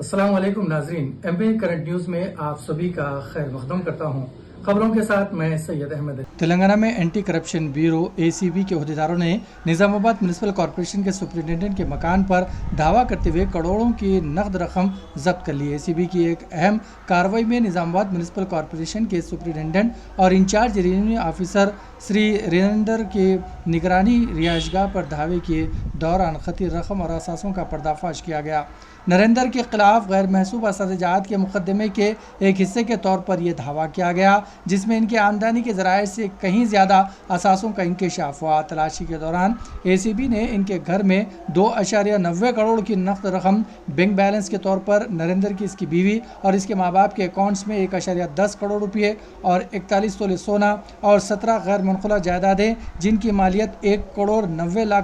السلام علیکم ناظرین، ایم پی کرنٹ نیوز میں آپ سبھی کا خیر مقدم کرتا ہوں۔ خبروں کے ساتھ میں سید احمد۔ تلنگانہ میں اینٹی کرپشن بیورو ACB کے عہدیداروں نے نظام آباد میونسپل کارپوریشن کے سپرنٹینڈنٹ کے مکان پر دعویٰ کرتے ہوئے کروڑوں کی نقد رقم ضبط کر لی۔ ACB کی ایک اہم کارروائی میں نظام آباد میونسپل کارپوریشن کے سپرنٹینڈنٹ اور انچارج ریونیو آفیسر سری رینندر کی نگرانی رہائش گاہ پر دعوے کے دوران خطی رقم اور اثاثوں کا پردہ فاش کیا گیا۔ نریندر کے خلاف غیر محسوب اساتذہ جات کے مقدمے کے ایک حصے کے طور پر یہ دعویٰ کیا گیا، جس میں ان کی آمدنی کے ذرائع سے کہیں زیادہ اثاثوں کا انکشاف ہوا۔ تلاشی کے دوران ACB نے ان کے گھر میں 2.90 کروڑ کی نقد رقم بینک بیلنس کے طور پر، نریندر کی اس کی بیوی اور اس کے ماں باپ کے اکاؤنٹس میں 1.10 کروڑ روپے اور 41 تولے سونا اور 17 غیر منقولہ جائیدادیں جن کی مالیت 1.90 کروڑ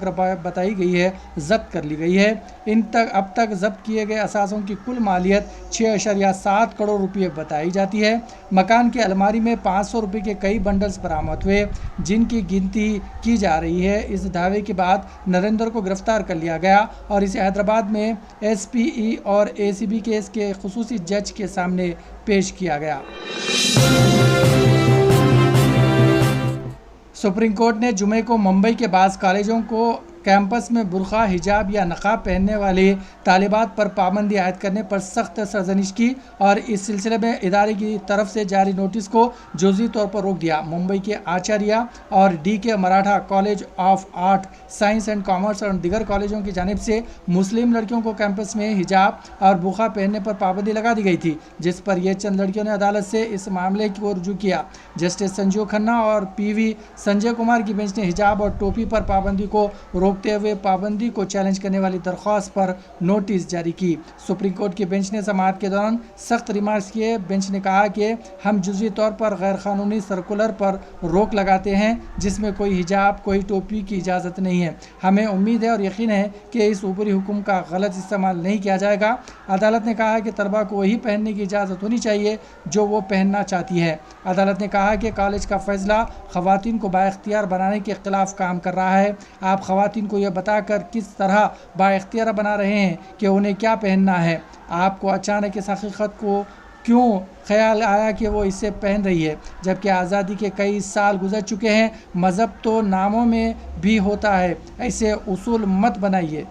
روپے بتائی گئی ہے، ضبط کر لی گئی ہے۔ اب تک ضبط کیے گئے اثاثوں کی کل مالیت 6.7 کروڑ روپے بتائی جاتی ہے۔ مکان کی الماری میں 500 روپے کے کئی بنڈلز برآمد ہوئے، جن کی گنتی کی جا رہی ہے۔ اس دعوے کے بعد نریندر کو گرفتار کر لیا گیا اور اسے حیدرآباد میں SPE اور ACB کیس کے خصوصی جج کے سامنے پیش کیا گیا۔ سپریم کورٹ نے جمعے کو ممبئی کے بعض کالجوں کو کیمپس میں برقع، حجاب یا نقاب پہننے والی طالبات پر پابندی عائد کرنے پر سخت سرزنش کی اور اس سلسلے میں ادارے کی طرف سے جاری نوٹس کو جزوی طور پر روک دیا۔ ممبئی کے آچاریہ اور DK Maratha college of art, science and commerce اور دیگر کالجوں کی جانب سے مسلم لڑکیوں کو کیمپس میں حجاب اور برقع پہننے پر پابندی لگا دی گئی تھی، جس پر یہ چند لڑکیوں نے عدالت سے اس معاملے کو رجوع کیا۔ جسٹس سنجیو کھنہ اور PV سنجے کمار کی بینچ نے حجاب اور ٹوپی پر پابندی کو روکتے ہوئے پابندی کو چیلنج کرنے والی درخواست پر نوٹس جاری کی۔ سپریم کورٹ کی بینچ نے سماعت کے دوران سخت ریمارکس کیے۔ بینچ نے کہا کہ ہم جزوی طور پر غیر قانونی سرکولر پر روک لگاتے ہیں جس میں کوئی حجاب، کوئی ٹوپی کی اجازت نہیں ہے۔ ہمیں امید ہے اور یقین ہے کہ اس اوپری حکم کا غلط استعمال نہیں کیا جائے گا۔ عدالت نے کہا کہ طلباء کو وہی پہننے کی اجازت ہونی چاہیے جو وہ پہننا چاہتی ہے۔ عدالت نے کہا کہ کالج کا فیصلہ خواتین کو بااختیار بنانے کے خلاف کام کر رہا ہے۔ آپ خواتین کو یہ بتا کر کس طرح بااختیار بنا رہے ہیں کہ انہیں کیا پہننا ہے۔ آپ کو اچانک اس حقیقت کو کیوں خیال آیا کہ وہ اسے پہن رہی ہے، جبکہ آزادی کے کئی سال گزر چکے ہیں؟ مذہب تو ناموں میں بھی ہوتا ہے، ایسے اصول مت بنائیے۔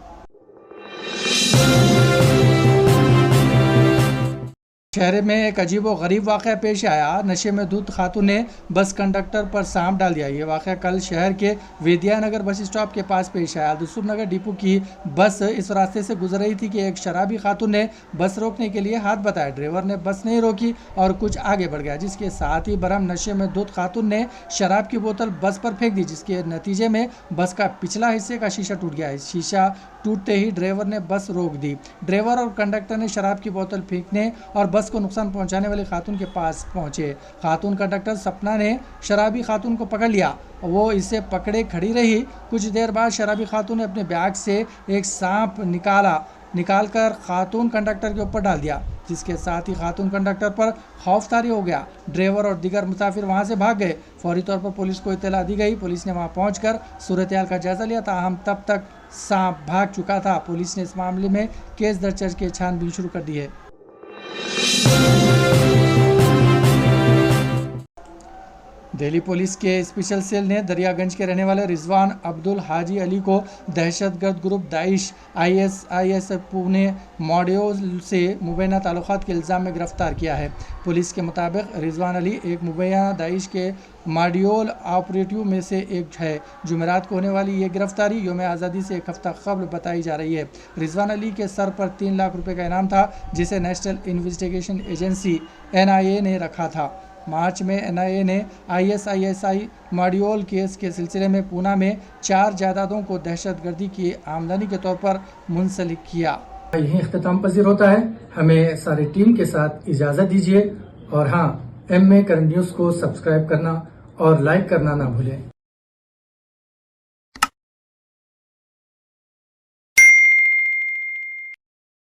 شہر میں ایک عجیب و غریب واقعہ پیش آیا۔ نشے میں دھت خاتون نے بس کنڈکٹر پر سانپ ڈال دیا۔ یہ واقعہ کل شہر کے ویدیا نگر بس اسٹاپ کے پاس پیش آیا۔ دسوم نگر ڈپو کی بس اس راستے سے گزر رہی تھی کہ ایک شرابی خاتون نے بس روکنے کے لیے ہاتھ بتایا۔ ڈرائیور نے بس نہیں روکی اور کچھ آگے بڑھ گیا، جس کے ساتھ ہی برہم نشے میں دھت خاتون نے شراب کی بوتل بس پر پھینک دی، جس کے نتیجے میں بس کا پچھلا حصے کا شیشہ ٹوٹ گیا۔ شیشہ ٹوٹتے ہی ڈرائیور نے بس روک دی۔ ڈرائیور اور کنڈکٹر نے شراب کی بوتل پھینکنے اور بس کو نقصان پہنچانے والی خاتون کے پاس پہنچے۔ خاتون کنڈکٹر سپنا نے شرابی خاتون کو پکڑ لیا، وہ اسے پکڑے کھڑی رہی۔ کچھ دیر بعد شرابی خاتون نے اپنے بیگ سے ایک سانپ نکال کر خاتون کنڈکٹر کے اوپر ڈال دیا، جس کے ساتھ ہی خاتون کنڈکٹر پر خوف طاری ہو گیا۔ ڈرائیور اور دیگر مسافر وہاں سے بھاگ گئے۔ فوری طور پر پولیس کو اطلاع دی گئی۔ پولیس نے وہاں پہنچ کر صورتحال کا جائزہ لیا، تاہم تب تک سانپ بھاگ چکا تھا۔ پولیس نے اس معاملے میں کیس درج کر کے چھان بین شروع کر دی ہے۔ دہلی پولیس کے اسپیشل سیل نے دریا گنج کے رہنے والے رضوان عبدالحاجی علی کو دہشت گرد گروپ داعش ISIS پونے ماڈیول سے مبینہ تعلقات کے الزام میں گرفتار کیا ہے۔ پولیس کے مطابق رضوان علی ایک مبینہ داعش کے ماڈیول آپریٹو میں سے ایک ہے۔ جمعرات کو ہونے والی یہ گرفتاری یوم آزادی سے ایک ہفتہ قبل بتائی جا رہی ہے۔ رضوان علی کے سر پر 3 لاکھ روپے کا انعام تھا، جسے نیشنل انویسٹیگیشن ایجنسی NIA نے رکھا تھا۔ مارچ میں NIA نے ISIS ماڈیول کیس کے سلسلے میں پونا میں 4 جائیدادوں کو دہشت گردی کی آمدنی کے طور پر منسلک کیا۔ یہیں اختتام پذیر ہوتا ہے۔ ہمیں ساری ٹیم کے ساتھ اجازت دیجیے، اور ہاں، MA کرنٹ نیوز کو سبسکرائب کرنا اور لائک کرنا نہ بھولیں۔